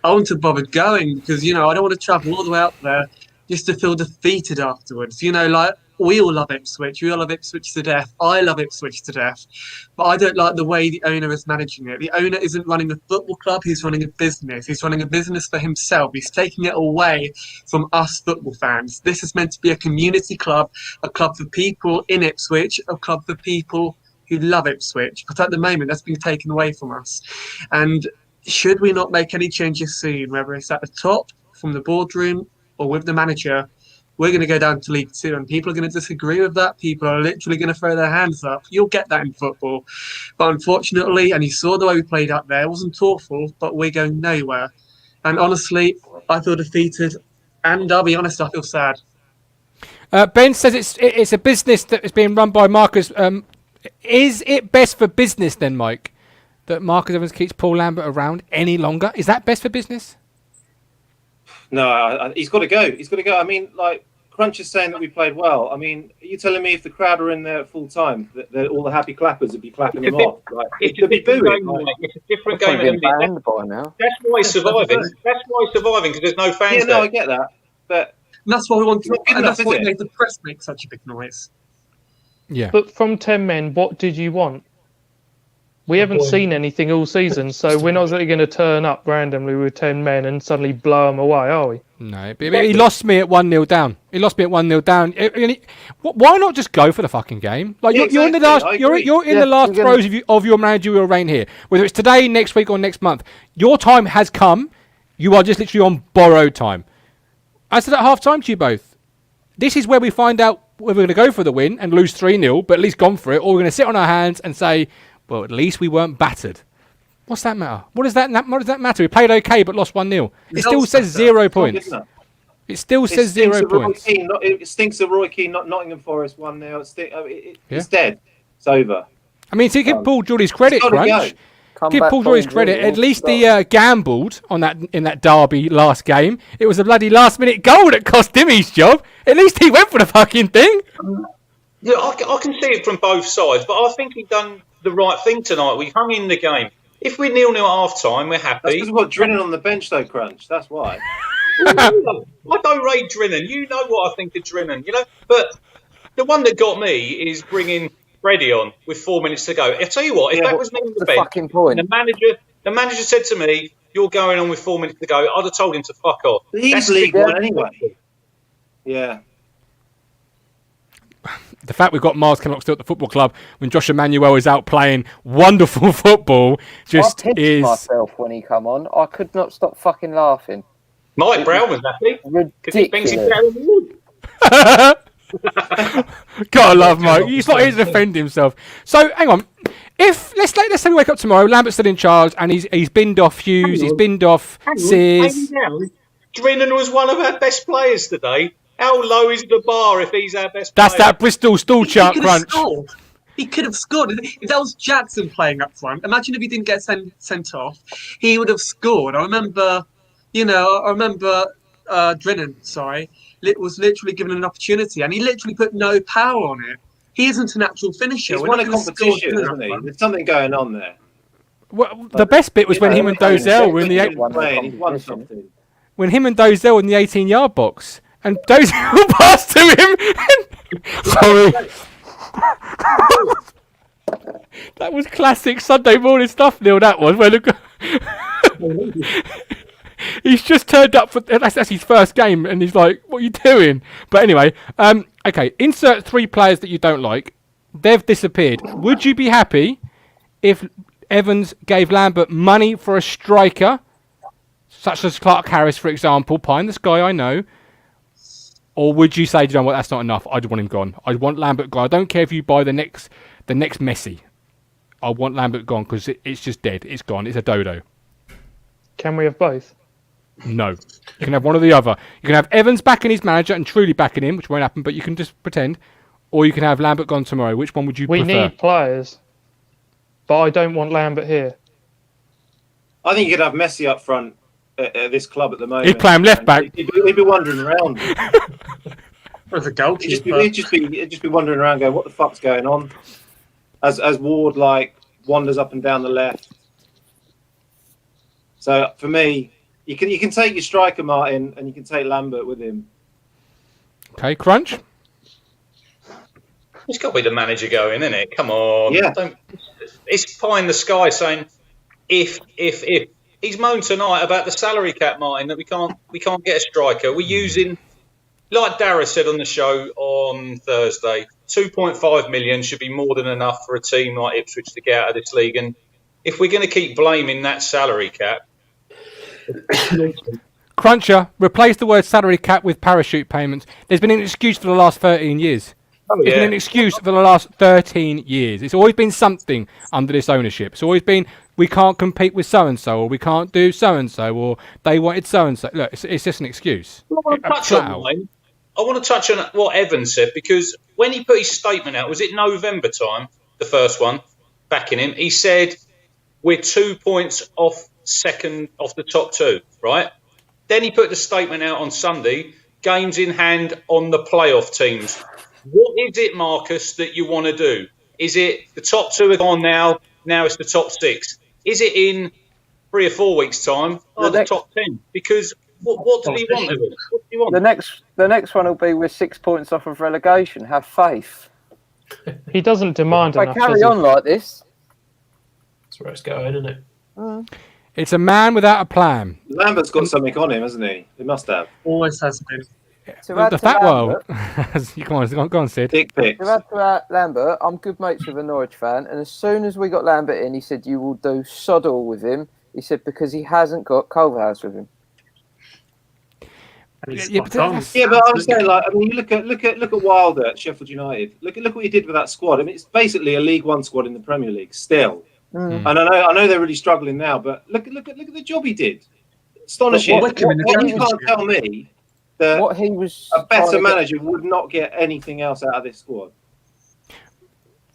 I want to bother going because, I don't want to travel all the way up there just to feel defeated afterwards. Like we all love Ipswich. We all love Ipswich to death. I love Ipswich to death. But I don't like the way the owner is managing it. The owner isn't running a football club. He's running a business. He's running a business for himself. He's taking it away from us football fans. This is meant to be a community club, a club for people in Ipswich, a club for people who love Ipswich. But at the moment, that's been taken away from us. And should we not make any changes soon, whether it's at the top, from the boardroom, or with the manager, we're going to go down to League Two, and people are going to disagree with that. People are literally going to throw their hands up. You'll get that in football. But unfortunately, and you saw the way we played out there, it wasn't awful, but we're going nowhere. And honestly, I feel defeated, and I'll be honest, I feel sad. Ben says it's a business that is being run by Marcus. Is it best for business then, Mike, that Marcus Evans keeps Paul Lambert around any longer? Is that best for business? No, he's got to go. He's got to go. I mean, like, Crunch is saying that we played well. I mean, are you telling me if the crowd are in there full time, that all the happy clappers would be clapping him off? Like, they'd be booing. It's a different game. That's why he's surviving. That's why he's surviving, because there's no fans. Yeah, no, I get that. But that's why we want to, and that's why made the press make such a big noise. Yeah. But from 10 men, what did you want? We haven't seen anything all season, so we're not really going to turn up randomly with 10 men and suddenly blow them away, are we? No, but he lost me at 1-0 down. He lost me at 1-0 down. Why not just go for the fucking game? Like you're in the last, you're in the last throes of your managerial reign here. Whether it's today, next week, or next month, your time has come. You are just literally on borrowed time. I said at half time to you both, this is where we find out whether we're going to go for the win and lose 3-0, but at least gone for it, or we're going to sit on our hands and say, well, at least we weren't battered. What's that matter? What does that matter? We played okay but lost 1-0. It still says 0 points. It still says 0 points. It stinks of Roy Keane, not Nottingham Forest 1-0. It's dead. It's over. I mean, to give Paul Geordie's credit, Crunch, give Paul Joyce credit. At least he gambled on that in that derby last game. It was a bloody last-minute goal that cost him his job. At least he went for the fucking thing. Yeah, I can see it from both sides, but I think he's done the right thing tonight. We hung in the game. If we're 0-0 at half-time, we're happy. That's because we've got Drennan on the bench, though, Crunch. That's why. I don't rate Drennan. You know what I think of Drennan, you know. But the one that got me is bringing Freddie on with 4 minutes to go. I tell you what, if that was me on the bench, fucking point. The manager said to me, "You're going on with 4 minutes to go," I'd have told him to fuck off. He's League One anyway. Yeah. The fact we've got Miles Kenlock still at the football club when Josh Emmanuel is out playing wonderful football just I pinched myself when he come on. I could not stop fucking laughing. Mike Brown was happy because he thinks he's better than you. Gotta love Mike. He's not here to defend himself. So hang on. Let's say we wake up tomorrow, Lambert's still in charge, and he's binned off Hughes, he's binned off Sears. Drennan was one of our best players today. How low is the bar if he's our best That's player? that Bristol stool chart crunch. He could have scored. If that was Jackson playing up front, imagine if he didn't get sent off, he would have scored. I remember Drennan, was literally given an opportunity, and he literally put no power on it. He isn't an actual finisher. He's won a competition, isn't he? There's something going on there. Well, the best bit was when him and Dozell were in the when him and Dozell were in the 18-yard box, and Dozell passed to him. Sorry. That was classic Sunday morning stuff, Neil. That was where he's just turned up for that's his first game, and he's like, "What are you doing?" But anyway, okay. Insert 3 players that you don't like. They've disappeared. Would you be happy if Evans gave Lambert money for a striker, such as Clark Harris, for example? Pie in the sky, I know. Or would you say, you know what, that's not enough? I'd want him gone. I want Lambert gone. I don't care if you buy the next Messi. I want Lambert gone because it's just dead. It's gone. It's a dodo. Can we have both? No. You can have one or the other. You can have Evans backing his manager and truly backing him, which won't happen, but you can just pretend. Or you can have Lambert gone tomorrow. Which one would you prefer? We need players, but I don't want Lambert here. I think you could have Messi up front at this club at the moment. He'd play him left back. He'd be wandering around. As a goalkeeper. He'd just be wandering around going, what the fuck's going on? As Ward wanders up and down the left. So for me, you can take your striker, Martin, and you can take Lambert with him. Okay, Crunch. It's got to be the manager going, isn't it? Come on. Yeah. It's pie in the sky saying if. He's moaned tonight about the salary cap, Martin, that we can't get a striker. We're using, like Dara said on the show on Thursday, 2.5 million should be more than enough for a team like Ipswich to get out of this league. And if we're going to keep blaming that salary cap, Cruncher, replace the word salary cap with parachute payments. There's been an excuse for the last 13 years. It's been an excuse for the last 13 years. It's always been something under this ownership. It's always been, we can't compete with so-and-so, or we can't do so-and-so, or they wanted so-and-so. Look, it's just an excuse. I want to touch on what Evans said, because when he put his statement out, was it November time, the first one, backing him, he said, we're 2 points off the top 2, right? Then he put the statement out on Sunday, games in hand on the playoff teams. What is it, Marcus, that you want to do? Is it the top 2 are gone now? Now it's the top 6. Is it in 3 or 4 weeks' time? Or the top 10? Because what do he want? What do you want? The next one will be with 6 points off of relegation. Have faith. He doesn't demand enough. If I carry on like this, that's where it's going, isn't it? It's a man without a plan. Lambert's got something on him, hasn't he? He must have. Always has been. The fat world. Go on, Sid. Dick pics. To add to Lambert, I'm good mates with a Norwich fan, and as soon as we got Lambert in, he said, you will do sod all with him. He said, because he hasn't got Culverhouse with him. But I'm saying, you look at Wilder at Sheffield United. Look what he did with that squad. I mean, it's basically a League One squad in the Premier League still. And I know they're really struggling now, but look at the job he did. Astonishing. You can't tell me that a better manager would not get anything else out of this squad.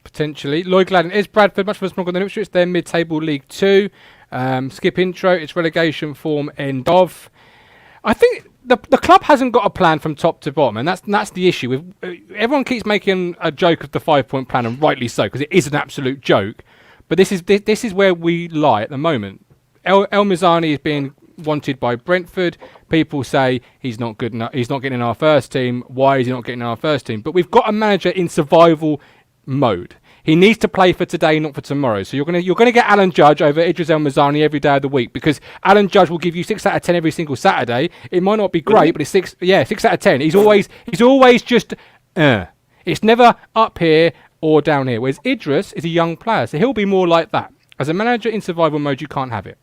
potentially. Lloyd Gladden is Bradford, much more stronger than Ipswich. They're mid-table League 2. Skip intro. It's relegation form end of. I think the club hasn't got a plan from top to bottom, and that's the issue. Everyone keeps making a joke of the 5-point plan, and rightly so, because it is an absolute joke. But this is where we lie at the moment. El Mizani is being wanted by Brentford. People say he's not good enough. He's not getting in our first team. Why is he not getting in our first team? But we've got a manager in survival mode. He needs to play for today, not for tomorrow. So you're gonna get Alan Judge over Idris El Mizani every day of the week, because Alan Judge will give you 6 out of 10 every single Saturday. It might not be great, but it's 6 out of 10. He's always just It's never up here or down here. Whereas Idris is a young player, so he'll be more like that. As a manager in survival mode, you can't have it.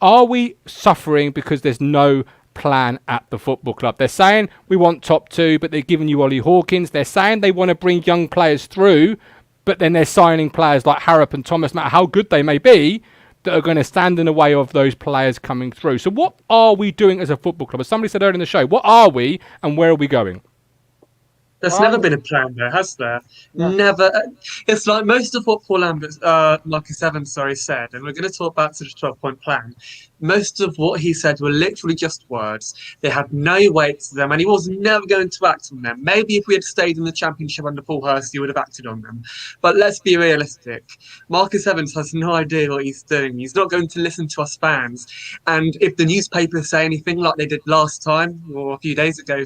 Are we suffering because there's no plan at the football club? They're saying we want top 2, but they're giving you Ollie Hawkins. They're saying they want to bring young players through, but then they're signing players like Harrop and Thomas, no matter how good they may be, that are going to stand in the way of those players coming through. So what are we doing as a football club? As somebody said earlier in the show, what are we and where are we going? There's never been a plan there, has there? No. Never. It's like most of what Paul Lambert, Marcus Evans, said, and we're going to talk about the 12-point plan. Most of what he said were literally just words. They had no weight to them, and he was never going to act on them. Maybe if we had stayed in the Championship under Paul Hurst, he would have acted on them. But let's be realistic. Marcus Evans has no idea what he's doing. He's not going to listen to us fans. And if the newspapers say anything like they did last time, or a few days ago,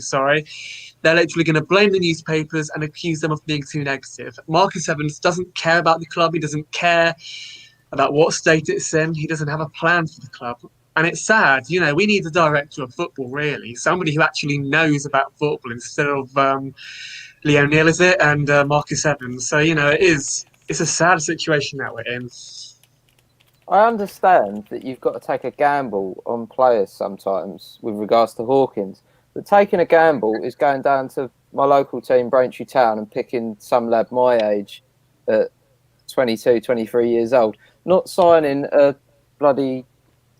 they're literally going to blame the newspapers and accuse them of being too negative. Marcus Evans doesn't care about the club. He doesn't care about what state it's in. He doesn't have a plan for the club. And it's sad. We need a director of football, really. Somebody who actually knows about football instead of Lee O'Neill, is it? And Marcus Evans. So, it's a sad situation that we're in. I understand that you've got to take a gamble on players sometimes with regards to Hawkins. But taking a gamble is going down to my local team, Ipswich Town, and picking some lad my age at 22, 23 years old. Not signing a bloody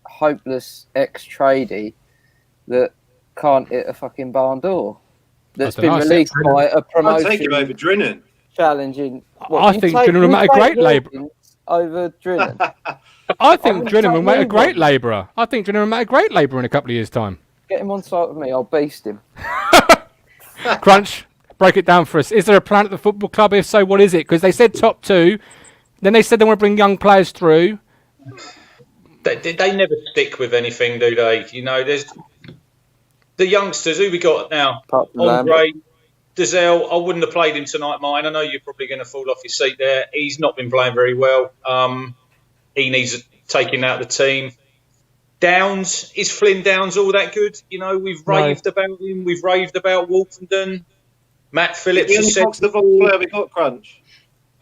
hopeless ex-tradie that can't hit a fucking barn door. That's been released by a promotion. I'll take him over Drinnan. Challenging. I think Drinnan will make a great labourer. Over Drinnan. I think Drinnan will make a great labourer. I think Drinnan will make a great labourer in a couple of years' time. Get him on site with me, I'll beast him. Crunch, break it down for us. Is there a plan at the football club? If so, what is it? Because they said top 2, then they said they want to bring young players through. They never stick with anything, do they? There's the youngsters. Who we got now? Andre, Dazelle. I wouldn't have played him tonight, mine. I know you're probably going to fall off your seat there. He's not been playing very well. He needs taking out the team. Downs, is Flynn Downs all that good? We've raved about him. We've raved about Wolfenden. Matt Phillips has said the player we got, Crunch.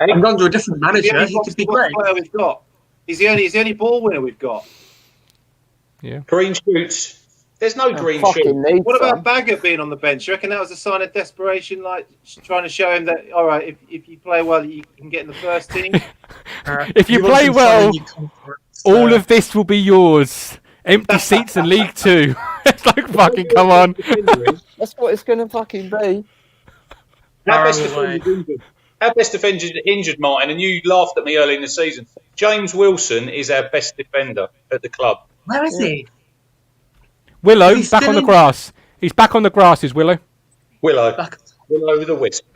I'm under a different manager. He could be great. Player we've got. He's the only ball winner we've got. Yeah. Green shoots. There's no green shoots. What about Baggett being on the bench? You reckon that was a sign of desperation, like trying to show him that, all right, if you play well, you can get in the first team? If you play well, all of this will be yours. Empty seats in League 2. It's like, fucking come on. That's what it's going to fucking be. Our best defender's injured, Martin, and you laughed at me early in the season. James Wilson is our best defender at the club. Where is he? Willow, back on the grass. He's back on the grass, is Willow. Willow with a wisp.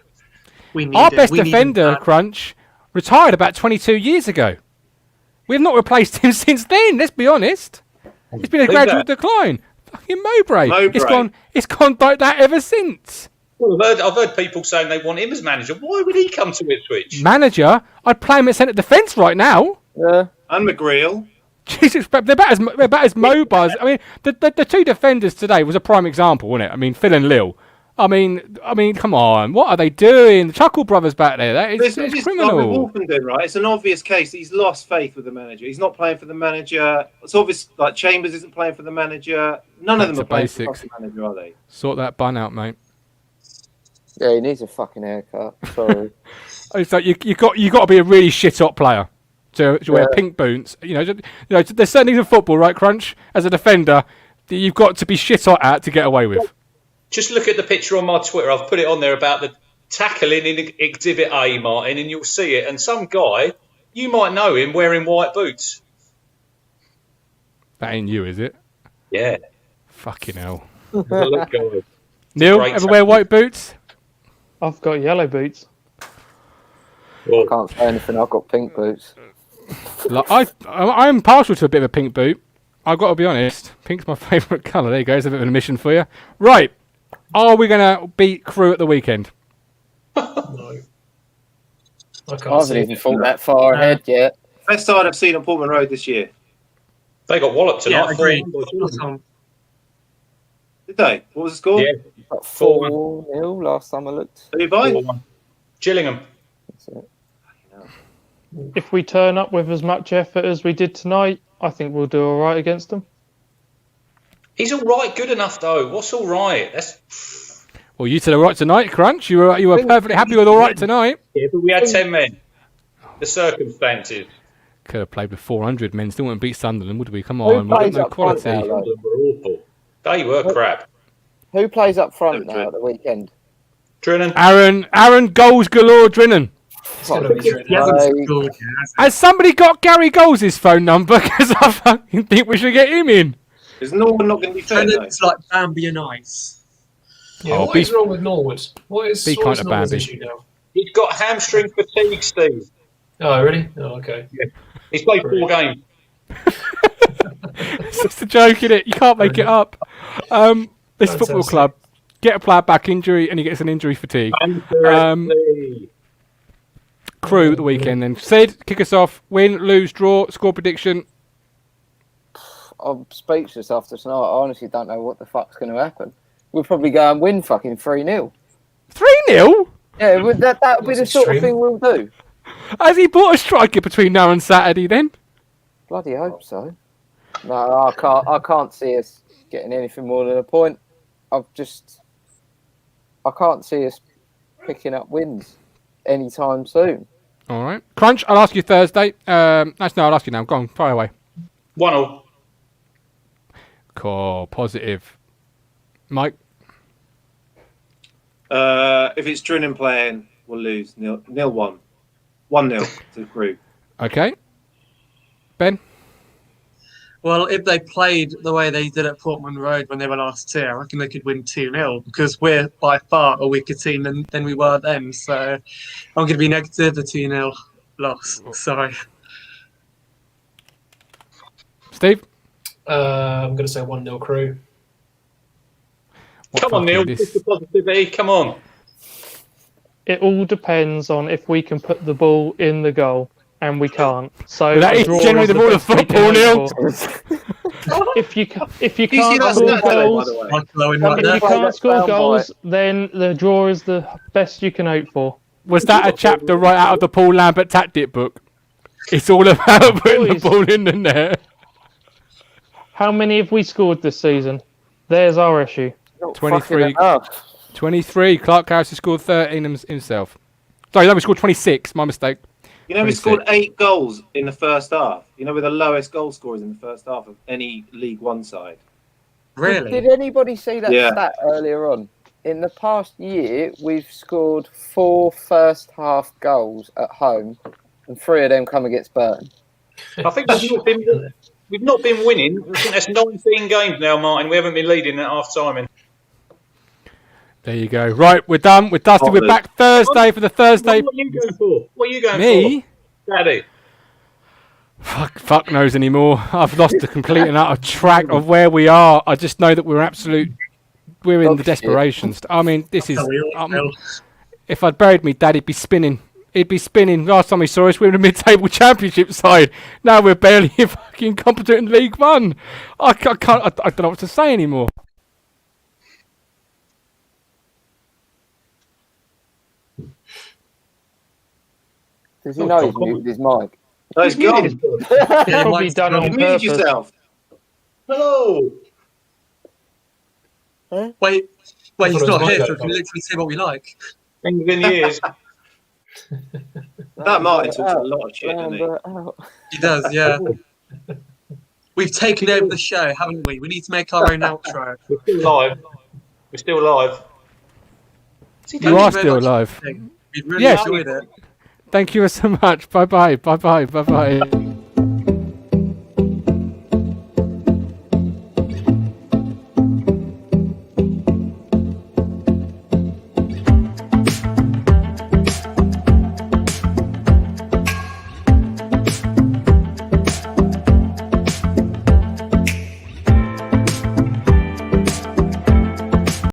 Our best defender, Crunch, retired about 22 years ago. We've not replaced him since then, let's be honest. It's been a gradual decline. Fucking Mowbray. It's gone like that ever since. Well, I've heard people saying they want him as manager. Why would he come to Ipswich? Manager? I'd play him at centre defence right now. Yeah. And McGreal. Jesus, they're about as Mobars. I mean, the two defenders today was a prime example, wasn't it? I mean, Phil and Lil. I mean, come on. What are they doing? The Chuckle brothers back there. That is criminal. Like with right? It's an obvious case. He's lost faith with the manager. He's not playing for the manager. It's obvious, like Chambers isn't playing for the manager. None of them are playing for the manager, are they? Sort that bun out, mate. Yeah, he needs a fucking haircut. Sorry. It's like you got to be a really shit hot player to wear pink boots. There's certain things in football, right, Crunch? As a defender, that you've got to be shit hot at to get away with. Just look at the picture on my Twitter. I've put it on there about the tackling in Exhibit A, Martin, and you'll see it. And some guy, you might know him wearing white boots. That ain't you, is it? Yeah. Fucking hell. Look, guy. Neil, Great ever wear white boots? I've got yellow boots. I can't say anything. I've got pink boots. Like, I'm partial to a bit of a pink boot. I've got to be honest. Pink's my favourite colour. There you go. There's a bit of an admission for you. Right. Are we going to beat Crewe at the weekend? No. I I can't haven't see even it. thought that far ahead yet. Best side I've seen on Portman Road this year. They got walloped Yeah, tonight. agreed. Did they? What was the score? Yeah. Got 4-0 last time I looked. Who you buy? Gillingham. That's it. If we turn up with as much effort as we did tonight, I think we'll do all right against them. He's all right, good enough though. What's all right? That's Well, you said all right tonight, Crunch. You were perfectly happy with all right tonight. yeah, but we had 10 men. The circumstances. Could have played with 400 men. Still wouldn't beat Sunderland, would we? Come Who on, we've got plays no up front quality. now, though? They were awful. They were crap. Who plays up front now at the weekend? Drennan. Aaron goals galore, Drennan. It's gonna be Drennan. He hasn't scored yet, has he? Has somebody got Gary Goals' phone number? Because I fucking think we should get him in. Is Norman not going to be fair? though? It's like Bambi and Ice. Yeah, Oh, what be- is wrong with Norwood? What is be kind of Norwood's Bambi. issue now? He's got hamstring fatigue, Steve. Oh, really? Oh, okay. He's played 4 games. It's just a joke, innit? You can't make it up. This football Fantastic. club, get a player back injury and he gets an injury fatigue. Crew at the weekend then. Sid, kick us off. Win, lose, draw, score prediction. I'm speechless after tonight. I honestly don't know what the fuck's going to happen. We'll probably go and win fucking 3-0. 3-0? Yeah, that'll be the That's sort of extreme. thing we'll do. Has he bought a striker between now and Saturday then? Bloody hope so. No, I can't see us getting anything more than a point. I can't see us picking up wins anytime soon. All right. Crunch, I'll ask you Thursday. I'll ask you now. Go on, fire away. 1-1. Cool, positive. Mike? If it's Drennan playing, we'll lose. 0-1. 1-0 to Crewe. Okay. Ben? Well, if they played the way they did at Portman Road when they were last tier, I reckon they could win 2-0 because we're by far a weaker team than we were then. So I'm going to be negative, a 2-0 loss. Sorry. Steve? I'm going to say 1-0 Crew. Come on, Neil. Push the positivity. Come on. It all depends on if we can put the ball in the goal, and we can't. So Well, that a is draw generally the is rule of best we football, can Neil. hope for. If you Do you see can't that score stat, by goals, the way? Like blowing if right you there. can't score Soundbite. goals, then the draw is the best you can hope for. Was that a chapter right out of the Paul Lambert tactic book? It's all about putting the Boys. ball in the net. How many have we scored this season? There's our issue. Not 23. fucking enough. 23. Clark Harris has scored 13 himself. Sorry, no, we scored 26. My mistake. You know, we 26. scored 8 goals in the first half. You know, we're the lowest goal scorers in the first half of any League One side. Really? Did anybody see that Yeah. stat earlier on? In the past year, we've scored 4 first half goals at home, and 3 of them come against Burton. I think we've not been winning. I think that's 19 games now, Martin. We haven't been leading at half time. There you go. Right, we're done. We're dusted. We're back Thursday for the Thursday. What are you going for? What are you going Me? for? Daddy. Fuck knows anymore. I've lost the complete and utter track of where we are. I just know that we're in the desperation. I mean, this is. If I'd buried me dad, he'd be spinning. He'd be spinning. Last time we saw us, we were in a mid-table championship side. Now we're barely fucking competent in League One. I can't. I don't know what to say anymore. Does he know he's muted his mic? No, it's gone. He's probably done it on You muted purpose. yourself. Hello. Wait, he's thought it not was here, my so we can literally say what we like. Things in years. That Martin talks a lot of shit, doesn't he? He does, yeah. We've taken over the show, haven't we? We need to make our own outro. We're still live. We're still live. You are still alive. We really Yes. enjoyed it. Thank you so much. Bye bye. Bye bye. Bye bye.